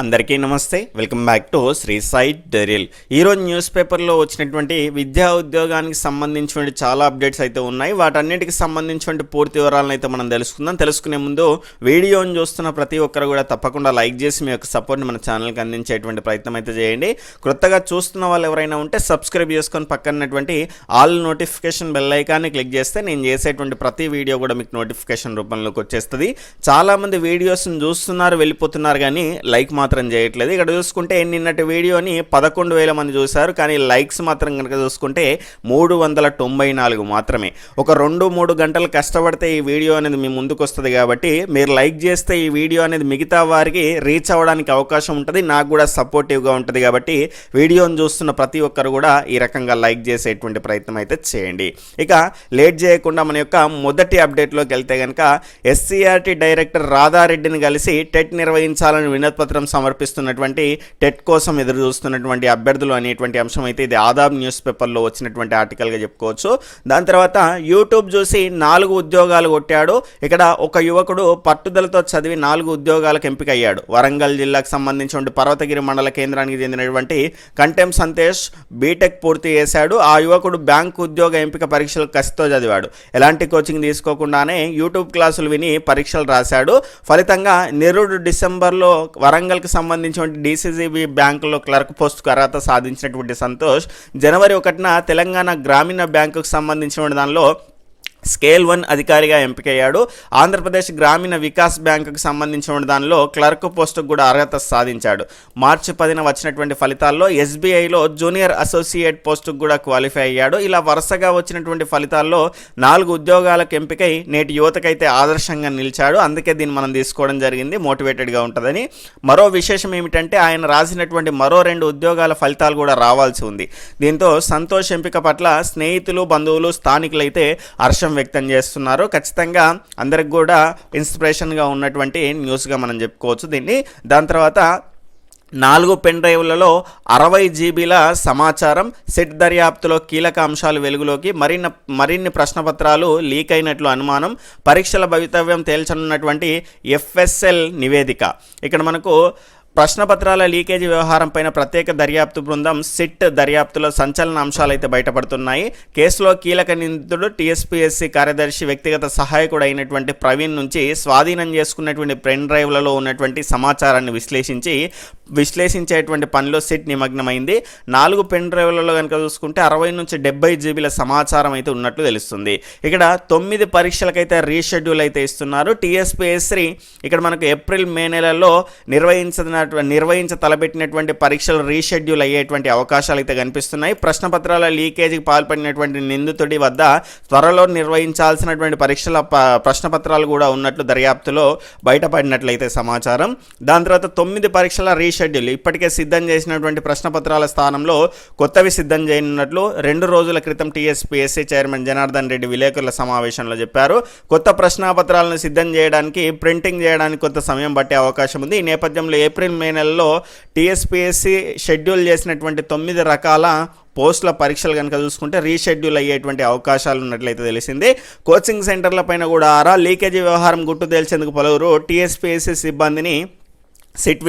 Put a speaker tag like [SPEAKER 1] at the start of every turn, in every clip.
[SPEAKER 1] అందరికీ నమస్తే, welcome back to Sri సైట్ డెరియల్. ఈరోజు న్యూస్ పేపర్లో వచ్చినటువంటి విద్యా ఉద్యోగానికి సంబంధించిన చాలా అప్డేట్స్ అయితే ఉన్నాయి. వాటన్నిటికి సంబంధించిన పూర్తి వివరాలను అయితే మనం తెలుసుకుందాం. తెలుసుకునే ముందు వీడియోని చూస్తున్న ప్రతి ఒక్కరు కూడా తప్పకుండా లైక్ చేసి మీ యొక్క సపోర్ట్ని మన ఛానల్కి అందించేటువంటి ప్రయత్నం అయితే చేయండి. కొత్తగా చూస్తున్న వాళ్ళు ఎవరైనా ఉంటే సబ్స్క్రైబ్ చేసుకొని పక్కనటువంటి ఆల్ నోటిఫికేషన్ బెల్ ఐకాన్ని క్లిక్ చేస్తే నేను చేసేటువంటి ప్రతి వీడియో కూడా మీకు నోటిఫికేషన్ రూపంలోకి వచ్చేస్తుంది. చాలామంది వీడియోస్ని చూస్తున్నారు, వెళ్ళిపోతున్నారు, కానీ లైక్ మాత్రం చేయట్లేదు. ఇక్కడ చూసుకుంటే నిన్నటి వీడియోని 11,000 మంది చూశారు, కానీ లైక్స్ మాత్రం కనుక చూసుకుంటే 394 మాత్రమే. ఒక 2-3 గంటలు కష్టపడితే ఈ వీడియో అనేది మీ ముందుకు వస్తుంది. కాబట్టి మీరు లైక్ చేస్తే ఈ వీడియో అనేది మిగతా వారికి రీచ్ అవ్వడానికి అవకాశం ఉంటుంది, నాకు కూడా సపోర్టివ్గా ఉంటుంది. కాబట్టి వీడియోని చూస్తున్న ప్రతి ఒక్కరు కూడా ఈ రకంగా లైక్ చేసేటువంటి ప్రయత్నం అయితే చేయండి. ఇక లేట్ చేయకుండా మన యొక్క మొదటి అప్డేట్లోకి వెళ్తే కనుక ఎస్సీఆర్టీ డైరెక్టర్ రాధారెడ్డిని కలిసి టెట్ నిర్వహించాలని వినతిపత్రం సమర్పిస్తున్నటువంటి టెట్ కోసం ఎదురు చూస్తున్నటువంటి అభ్యర్థులు అనేటువంటి అంశం అయితే ఇది ఆదాబ్ న్యూస్ పేపర్లో వచ్చినటువంటి ఆర్టికల్గా చెప్పుకోవచ్చు. దాని తర్వాత యూట్యూబ్ చూసి 4 ఉద్యోగాలు కొట్టాడు. ఇక్కడ ఒక యువకుడు పట్టుదలతో చదివి 4 ఉద్యోగాలకు ఎంపిక అయ్యాడు. వరంగల్ జిల్లాకు సంబంధించిన పర్వతగిరి మండల కేంద్రానికి చెందినటువంటి కంటెం సంతేష్ బీటెక్ పూర్తి చేశాడు. ఆ యువకుడు బ్యాంకు ఉద్యోగ ఎంపిక పరీక్షలు కసితో చదివాడు. ఎలాంటి కోచింగ్ తీసుకోకుండానే యూట్యూబ్ క్లాసులు విని పరీక్షలు రాశాడు. ఫలితంగా నిరుడు డిసెంబర్లో వరంగల్కి సంబంధించిన డీసీజీబీ బ్యాంకులో క్లర్క్ పోస్టుకు అర్హత సాధించినటువంటి సంతోష్ జనవరి 1న తెలంగాణ గ్రామీణ బ్యాంకుకు సంబంధించిన దానిలో స్కేల్ 1 అధికారిగా ఎంపికయ్యాడు. ఆంధ్రప్రదేశ్ గ్రామీణ వికాస్ బ్యాంకుకు సంబంధించిన దానిలో క్లర్క్ పోస్టుకు కూడా అర్హత సాధించాడు. మార్చి 10న వచ్చినటువంటి ఫలితాల్లో ఎస్బీఐలో జూనియర్ అసోసియేట్ పోస్టుకు కూడా క్వాలిఫై అయ్యాడు. ఇలా వరుసగా వచ్చినటువంటి ఫలితాల్లో 4 ఉద్యోగాలకు ఎంపికై నేటి యువతకైతే ఆదర్శంగా నిలిచాడు. అందుకే దీన్ని మనం తీసుకోవడం జరిగింది, మోటివేటెడ్గా ఉంటుందని. మరో విశేషం ఏమిటంటే ఆయన రాసినటువంటి మరో 2 ఉద్యోగాల ఫలితాలు కూడా రావాల్సి ఉంది. దీంతో సంతోష్ ఎంపిక పట్ల స్నేహితులు, బంధువులు, స్థానికులైతే హర్షం వ్యక్తం చేస్తున్నారు. ఖచ్చితంగా అందరికి కూడా ఇన్స్పిరేషన్గా ఉన్నటువంటి న్యూస్గా మనం చెప్పుకోవచ్చు దీన్ని. దాని తర్వాత 4 పెన్ డ్రైవ్లలో 60 జీబీల సమాచారం. సెట్ దర్యాప్తులో కీలక అంశాలు వెలుగులోకి. మరిన్ని ప్రశ్నపత్రాలు లీక్ అయినట్లు అనుమానం. పరీక్షల భవితవ్యం తేల్చనున్నటువంటి ఎఫ్ఎస్ఎల్ నివేదిక. ఇక్కడ మనకు ప్రశ్నపత్రాల లీకేజీ వ్యవహారం పైన ప్రత్యేక దర్యాప్తు బృందం సిట్ దర్యాప్తులో సంచలన అంశాలు అయితే బయటపడుతున్నాయి. కేసులో కీలక నిందితుడు TSPSC కార్యదర్శి వ్యక్తిగత సహాయకుడు అయినటువంటి ప్రవీణ్ నుంచి స్వాధీనం చేసుకున్నటువంటి పెన్ డ్రైవ్లలో ఉన్నటువంటి సమాచారాన్ని విశ్లేషించేటువంటి పనిలో సిట్ నిమగ్నమైంది. 4 పెన్ డ్రైవ్లలో కనుక చూసుకుంటే 60 నుంచి 70 జీబీల సమాచారం అయితే ఉన్నట్లు తెలుస్తుంది. ఇక్కడ 9 పరీక్షలకైతే రీషెడ్యూల్ అయితే ఇస్తున్నారు. TSPSC ఇక్కడ మనకు ఏప్రిల్, మే నెలల్లో నిర్వహించ తలపెట్టినటువంటి పరీక్షలు రీషెడ్యూల్ అయ్యేటువంటి అవకాశాలు అయితే కనిపిస్తున్నాయి. ప్రశ్నపత్రాల లీకేజీకి పాల్పడినటువంటి నిందితుడి వద్ద త్వరలో నిర్వహించాల్సినటువంటి పరీక్షల ప్రశ్నపత్రాలు కూడా ఉన్నట్లు దర్యాప్తులో బయటపడినట్లయితే సమాచారం. దాని తర్వాత 9 పరీక్షల రీషెడ్యూల్, ఇప్పటికే సిద్ధం చేసినటువంటి ప్రశ్నపత్రాల స్థానంలో కొత్తవి సిద్ధం చేయనున్నట్లు 2 రోజుల క్రితం TSPSC చైర్మన్ జనార్దన్ రెడ్డి విలేకరుల సమావేశంలో చెప్పారు. కొత్త ప్రశ్నపత్రాలను సిద్ధం చేయడానికి, ప్రింటింగ్ చేయడానికి కొంత సమయం పట్టే అవకాశం ఉంది. ఈ నేపథ్యంలో ఏప్రిల్, మే నెలలో TSPSC షెడ్యూల్ చేసినటువంటి 9 రకాల పోస్టుల పరీక్షలు కనుక చూసుకుంటే రీషెడ్యూల్ అయ్యేటువంటి అవకాశాలు ఉన్నట్లయితే తెలిసింది. కోచింగ్ సెంటర్ల పైన కూడా లీకేజీ వ్యవహారం గుట్టు తేల్చేందుకు పలువురు TSPSC సిబ్బందిని సిట్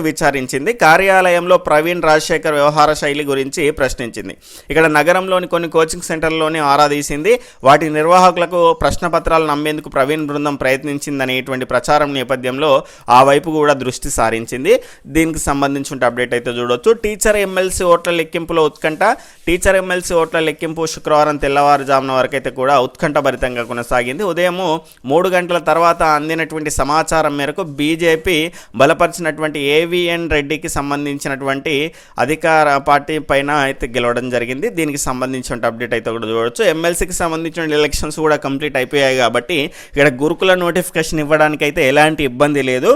[SPEAKER 1] విచారించింది. కార్యాలయంలో ప్రవీణ్ రాజశేఖర్ వ్యవహార శైలి గురించి ప్రశ్నించింది. ఇక్కడ నగరంలోని కొన్ని కోచింగ్ సెంటర్లోనే ఆరా తీసింది. వాటి నిర్వాహకులకు ప్రశ్నపత్రాలు నమ్మేందుకు ప్రవీణ్ బృందం ప్రయత్నించిందనేటువంటి ప్రచారం నేపథ్యంలో ఆ వైపు కూడా దృష్టి సారించింది. దీనికి సంబంధించిన అప్డేట్ అయితే చూడవచ్చు. టీచర్ ఎమ్మెల్సీ ఓట్ల లెక్కింపులో ఉత్కంఠ. టీచర్ ఎమ్మెల్సీ ఓట్ల లెక్కింపు శుక్రవారం తెల్లవారుజామున వరకైతే కూడా ఉత్కంఠభరితంగా కొనసాగింది. ఉదయం 3 గంటల తర్వాత అందినటువంటి సమాచారం మేరకు బీజేపీ బలపరిచినటువంటి ఏవిఎన్ రెడ్డికి సంబంధించినటువంటి అధికార పార్టీ పైన అయితే గెలవడం జరిగింది. దీనికి సంబంధించిన అప్డేట్ అయితే కూడా చూడవచ్చు. ఎమ్మెల్సీకి సంబంధించిన ఎలక్షన్స్ కూడా కంప్లీట్ అయిపోయాయి కాబట్టి ఇక్కడ గురుకుల నోటిఫికేషన్ ఇవ్వడానికి అయితే ఎలాంటి ఇబ్బంది లేదు.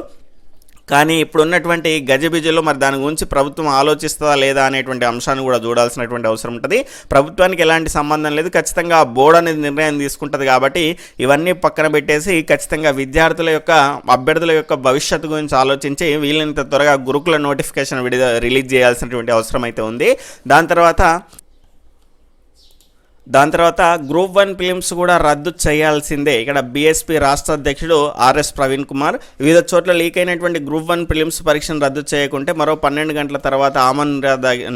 [SPEAKER 1] కానీ ఇప్పుడు ఉన్నటువంటి గజిబిజిలో మరి దాని గురించి ప్రభుత్వం ఆలోచిస్తుందా లేదా అనేటువంటి అంశాన్ని కూడా చూడాల్సినటువంటి అవసరం ఉంటుంది. ప్రభుత్వానికి ఎలాంటి సంబంధం లేదు, ఖచ్చితంగా బోర్డు అనేది నిర్ణయం తీసుకుంటుంది. కాబట్టి ఇవన్నీ పక్కన పెట్టేసి ఖచ్చితంగా అభ్యర్థుల యొక్క భవిష్యత్తు గురించి ఆలోచించి వీలైనంత త్వరగా గురుకుల నోటిఫికేషన్ రిలీజ్ చేయాల్సినటువంటి అవసరం అయితే ఉంది. దాని తర్వాత దాని తర్వాత గ్రూప్ 1 ప్రిలిమ్స్ కూడా రద్దు చేయాల్సిందే. ఇక్కడ బీఎస్పీ రాష్ట్ర అధ్యక్షుడు ఆర్ఎస్ ప్రవీణ్ కుమార్ వివిధ చోట్ల లీక్ అయినటువంటి గ్రూప్ 1 ప్రిలిమ్స్ పరీక్షను రద్దు చేయకుంటే మరో 12 గంటల తర్వాత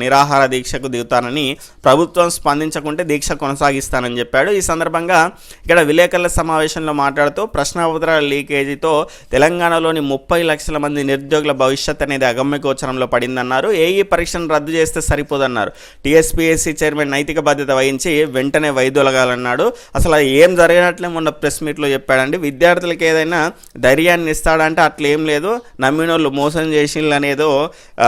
[SPEAKER 1] నిరాహార దీక్షకు దిగుతానని, ప్రభుత్వం స్పందించకుంటే దీక్ష కొనసాగిస్తానని చెప్పాడు. ఈ సందర్భంగా ఇక్కడ విలేకరుల సమావేశంలో మాట్లాడుతూ ప్రశ్నాపత్రాల లీకేజీతో తెలంగాణలోని 30 లక్షల మంది నిరుద్యోగుల భవిష్యత్ అనేది అగమ్య గోచరంలో పడిందన్నారు. ఏఈ పరీక్షను రద్దు చేస్తే సరిపోదన్నారు. టీఎస్పీఎస్సీ చైర్మన్ నైతిక బాధ్యత వహించి వెంటనే వైదొలగాలన్నాడు. అసలు ఏం జరిగినట్లే మొన్న ప్రెస్ మీట్లో చెప్పాడండి. విద్యార్థులకు ఏదైనా ధైర్యాన్ని ఇస్తాడంటే అట్లా ఏం లేదు, నమ్మినోళ్ళు మోసం చేసిండ్రు అనేదో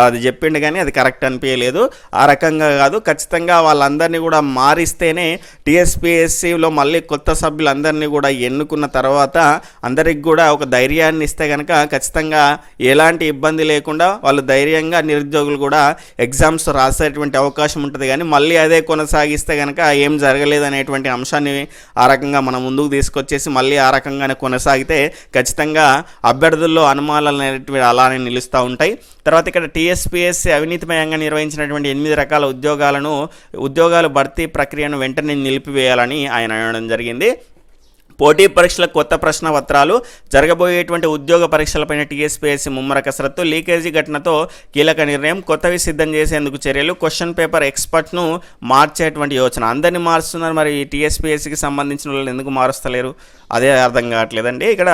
[SPEAKER 1] అది చెప్పిండు, కానీ అది కరెక్ట్ అనిపించలేదు. ఆ రకంగా కాదు, ఖచ్చితంగా వాళ్ళందరినీ కూడా మారిస్తేనే టీఎస్పీఎస్సీలో మళ్ళీ కొత్త సభ్యులందరినీ కూడా ఎన్నుకున్న తర్వాత అందరికి కూడా ఒక ధైర్యాన్ని ఇస్తే కనుక ఖచ్చితంగా ఎలాంటి ఇబ్బంది లేకుండా వాళ్ళు ధైర్యంగా నిరుద్యోగులు కూడా ఎగ్జామ్స్ రాసేటువంటి అవకాశం ఉంటుంది. కానీ మళ్ళీ అదే కొనసాగిస్తే కనుక ఏం జరగలేదు అనేటువంటి అంశాన్ని ఆ రకంగా మనం ముందుకు తీసుకొచ్చేసి మళ్ళీ ఆ రకంగానే కొనసాగితే ఖచ్చితంగా అభ్యర్థుల్లో అనుమానాలు అనేటివి అలానే నిలుస్తూ ఉంటాయి. తర్వాత ఇక్కడ టీఎస్పీఎస్సీ అవినీతిమయంగా నిర్వహించినటువంటి 8 రకాల ఉద్యోగాలు భర్తీ ప్రక్రియను వెంటనే నిలిపివేయాలని ఆయన అనడం జరిగింది. పోటీ పరీక్షల కొత్త ప్రశ్న పత్రాలు, జరగబోయేటువంటి ఉద్యోగ పరీక్షలపైన టీఎస్పీఎస్సీ ముమ్మర కసరత్తు, లీకేజీ ఘటనతో కీలక నిర్ణయం, కొత్తవి సిద్ధం చేసేందుకు చర్యలు, క్వశ్చన్ పేపర్ ఎక్స్పర్ట్ను మార్చేటువంటి యోచన. అందరినీ మారుస్తున్నారు, మరి టీఎస్పీఎస్సీకి సంబంధించిన వాళ్ళు ఎందుకు మారుస్తలేరు అదే అర్థం కావట్లేదండి. ఇక్కడ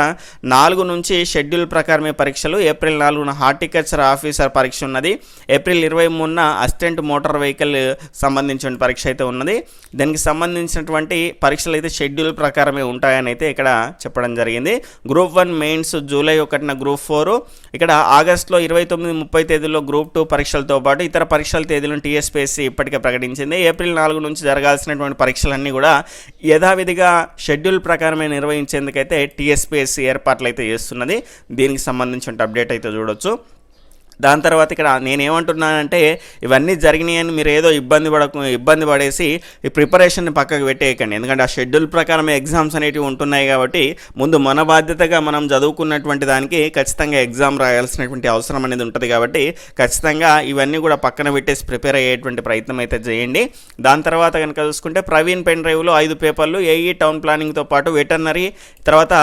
[SPEAKER 1] 4 నుంచి షెడ్యూల్ ప్రకారమే పరీక్షలు. ఏప్రిల్ 4న హార్టికల్చర్ ఆఫీసర్ పరీక్ష ఉన్నది. ఏప్రిల్ 23న అసిస్టెంట్ మోటార్ వెహికల్ సంబంధించిన పరీక్ష అయితే ఉన్నది. దానికి సంబంధించినటువంటి పరీక్షలు అయితే షెడ్యూల్ ప్రకారమే ఉంటాయని అయితే ఇక్కడ చెప్పడం జరిగింది. గ్రూప్ 1 మెయిన్స్ జూలై 1న, గ్రూప్ 4 ఇక్కడ ఆగస్టులో 29, 30 తేదీల్లో గ్రూప్ 2 పరీక్షలతో పాటు ఇతర పరీక్షల తేదీలను టీఎస్పీఎస్సీ ఇప్పటికే ప్రకటించింది. ఏప్రిల్ 4 నుంచి జరగాల్సినటువంటి పరీక్షలన్నీ కూడా యథావిధిగా షెడ్యూల్ ప్రకారమే నిర్వహించేందుకైతే టీఎస్పీఎస్సీ ఏర్పాట్లు అయితే చేస్తున్నది. దీనికి సంబంధించిన అప్డేట్ అయితే చూడొచ్చు. దాని తర్వాత ఇక్కడ నేనేమంటున్నానంటే ఇవన్నీ జరిగినాయని మీరు ఏదో ఇబ్బంది పడేసి ఈ ప్రిపరేషన్ని పక్కకు పెట్టేయకండి. ఎందుకంటే ఆ షెడ్యూల్ ప్రకారం ఎగ్జామ్స్ అనేటివి ఉంటున్నాయి కాబట్టి ముందు మన బాధ్యతగా మనం చదువుకున్నటువంటి దానికి ఖచ్చితంగా ఎగ్జామ్ రాయాల్సినటువంటి అవసరం అనేది ఉంటుంది. కాబట్టి ఖచ్చితంగా ఇవన్నీ కూడా పక్కన పెట్టేసి ప్రిపేర్ అయ్యేటువంటి ప్రయత్నం అయితే చేయండి. దాని తర్వాత కనుక చూసుకుంటే ప్రవీణ్ పెన్ డ్రైవ్లో 5 పేపర్లు, ఏఈ టౌన్ ప్లానింగ్తో పాటు వెటర్నరీ, తర్వాత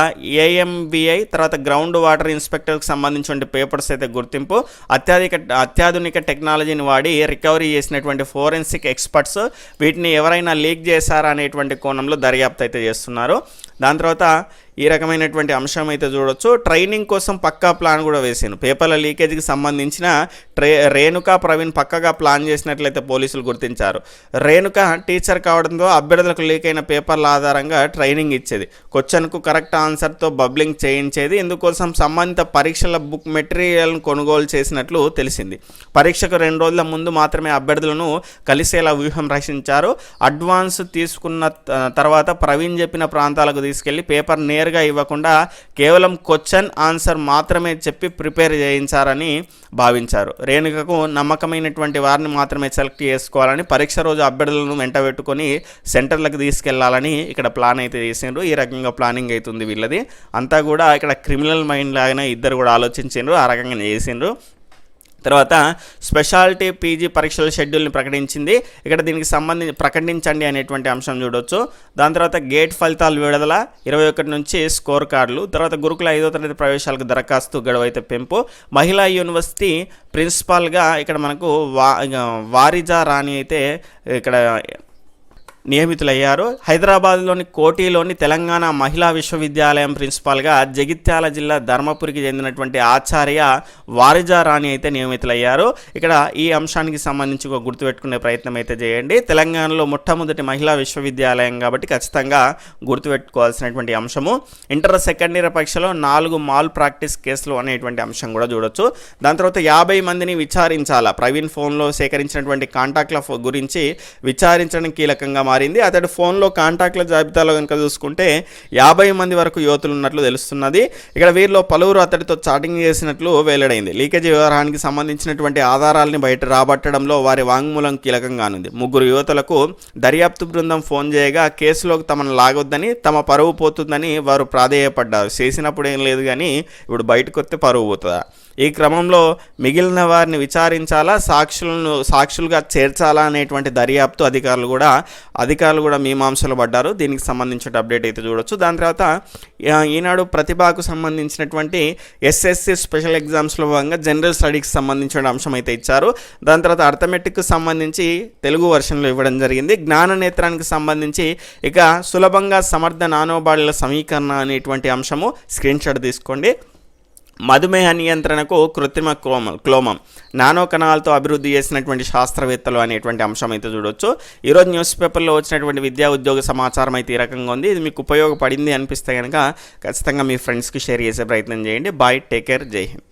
[SPEAKER 1] ఏఎంబిఐ, తర్వాత గ్రౌండ్ వాటర్ ఇన్స్పెక్టర్కి సంబంధించిన పేపర్స్ అయితే గుర్తింపు. అత్యాధునిక టెక్నాలజీని వాడి రికవరీ చేసినటువంటి ఫోరెన్సిక్ ఎక్స్పర్ట్స్ వీటిని ఎవరైనా లీక్ చేశారా అనేటువంటి కోణంలో దర్యాప్తు అయితే చేస్తున్నారు. దాని తర్వాత ఈ రకమైనటువంటి అంశం అయితే చూడొచ్చు. ట్రైనింగ్ కోసం పక్కా ప్లాన్ కూడా వేసాను. పేపర్ల లీకేజీకి సంబంధించిన రేణుక ప్రవీణ్ పక్కగా ప్లాన్ చేసినట్లయితే పోలీసులు గుర్తించారు. రేణుక టీచర్ కావడంతో అభ్యర్థులకు లీక్ అయిన పేపర్ల ఆధారంగా ట్రైనింగ్ ఇచ్చేది. క్వశ్చన్కు కరెక్ట్ ఆన్సర్తో బబ్లింగ్ చేయించేది. ఇందుకోసం సంబంధిత పరీక్షల బుక్ మెటీరియల్ను కొనుగోలు చేసినట్లు తెలిసింది. పరీక్షకు 2 రోజుల ముందు మాత్రమే అభ్యర్థులను కలిసేలా వ్యూహం రచించారు. అడ్వాన్స్ తీసుకున్న తర్వాత ప్రవీణ్ చెప్పిన ప్రాంతాలకు తీసుకెళ్లి పేపర్ నేరుగా ఇవ్వకుండా కేవలం క్వశ్చన్ ఆన్సర్ మాత్రమే చెప్పి ప్రిపేర్ చేయించారని భావించారు. రేణుకకు నమ్మకమైనటువంటి వారిని మాత్రమే సెలెక్ట్ చేసుకోవాలని, పరీక్ష రోజు అభ్యర్థులను వెంట పెట్టుకొని సెంటర్లకు తీసుకెళ్లాలని ఇక్కడ ప్లాన్ అయితే చేసిండ్రు. ఈ రకంగా ప్లానింగ్ అవుతుంది వీళ్ళది అంతా కూడా. ఇక్కడ క్రిమినల్ మైండ్ లాగానే ఇద్దరు కూడా ఆలోచించిండ్రు, ఆ రకంగా చేసిండ్రు. తర్వాత స్పెషాలిటీ పీజీ పరీక్షల షెడ్యూల్ని ప్రకటించింది. ఇక్కడ దీనికి ప్రకటించండి అనేటువంటి అంశం చూడొచ్చు. దాని తర్వాత గేట్ ఫలితాలు విడుదల, 21 నుంచి స్కోర్ కార్డులు. తర్వాత గురుకుల 5వ తరగతి ప్రవేశాలకు దరఖాస్తు గడువు అయితే పెంపు. మహిళా యూనివర్సిటీ ప్రిన్సిపాల్గా ఇక్కడ మనకు వారిజా రాణి అయితే ఇక్కడ నియమితులయ్యారు. హైదరాబాద్లోని కోటిలోని తెలంగాణ మహిళా విశ్వవిద్యాలయం ప్రిన్సిపాల్గా జగిత్యాల జిల్లా ధర్మపురికి చెందినటువంటి ఆచార్య వారిజా రాణి అయితే నియమితులయ్యారు. ఇక్కడ ఈ అంశానికి సంబంధించి ఒక గుర్తుపెట్టుకునే ప్రయత్నం అయితే చేయండి. తెలంగాణలో మొట్టమొదటి మహిళా విశ్వవిద్యాలయం కాబట్టి ఖచ్చితంగా గుర్తుపెట్టుకోవాల్సినటువంటి అంశము. ఇంటర్ సెకండ్ ఇయర్ పరీక్షలో 4 మాల్ ప్రాక్టీస్ కేసులు అనేటువంటి అంశం కూడా చూడొచ్చు. దాని తర్వాత 50 మందిని విచారించాలా. ప్రవీణ్ ఫోన్లో సేకరించినటువంటి కాంటాక్ట్ల గురించి విచారించడం కీలకంగా మారింది. అతడి ఫోన్లో కాంటాక్ట్ల జాబితాలో కనుక చూసుకుంటే 50 మంది వరకు యువతులు ఉన్నట్లు తెలుస్తున్నది. ఇక్కడ వీరిలో పలువురు అతడితో చాటింగ్ చేసినట్లు వెల్లడైంది. లీకేజీ వ్యవహారానికి సంబంధించినటువంటి ఆధారాలని బయట రాబట్టడంలో వారి వాంగ్మూలం కీలకంగానుంది. 3 యువతులకు దర్యాప్తు బృందం ఫోన్ చేయగా కేసులోకి తమను లాగొద్దని, తమ పరువు పోతుందని వారు ప్రాధేయపడ్డారు. చేసినప్పుడు ఏం లేదు కానీ ఇప్పుడు బయటకు వస్తే పరువు పోతుందా? ఈ క్రమంలో మిగిలిన వారిని విచారించాలా, సాక్షులుగా చేర్చాలా అనేటువంటి దర్యాప్తు అధికారులు కూడా మీమాంసలు పడ్డారు. దీనికి సంబంధించిన అప్డేట్ అయితే చూడొచ్చు. దాని తర్వాత ఈనాడు ప్రతిభకు సంబంధించినటువంటి ఎస్ఎస్సి స్పెషల్ ఎగ్జామ్స్లో భాగంగా జనరల్ స్టడీకి సంబంధించిన అంశం అయితే ఇచ్చారు. దాని తర్వాత అర్థమెటిక్కి సంబంధించి తెలుగు వర్షన్లో ఇవ్వడం జరిగింది. జ్ఞాన నేత్రానికి సంబంధించి ఇక సులభంగా సమర్థ నానోబాళ్ళ సమీకరణ అనేటువంటి అంశము స్క్రీన్ షాట్ తీసుకోండి. మధుమేహ నియంత్రణకు కృత్రిమ క్లోమం నానో కణాలతో అభివృద్ధి చేసినటువంటి శాస్త్రవేత్తలు అనేటువంటి అంశం అయితే చూడొచ్చు. ఈరోజు న్యూస్ పేపర్లో వచ్చినటువంటి విద్యా ఉద్యోగ సమాచారం అయితే ఈ రకంగా ఉంది. ఇది మీకు ఉపయోగపడింది అనిపిస్తే కనుక ఖచ్చితంగా మీ ఫ్రెండ్స్కి షేర్ చేసే ప్రయత్నం చేయండి. బాయ్, టేక్ కేర్, జై హింద్.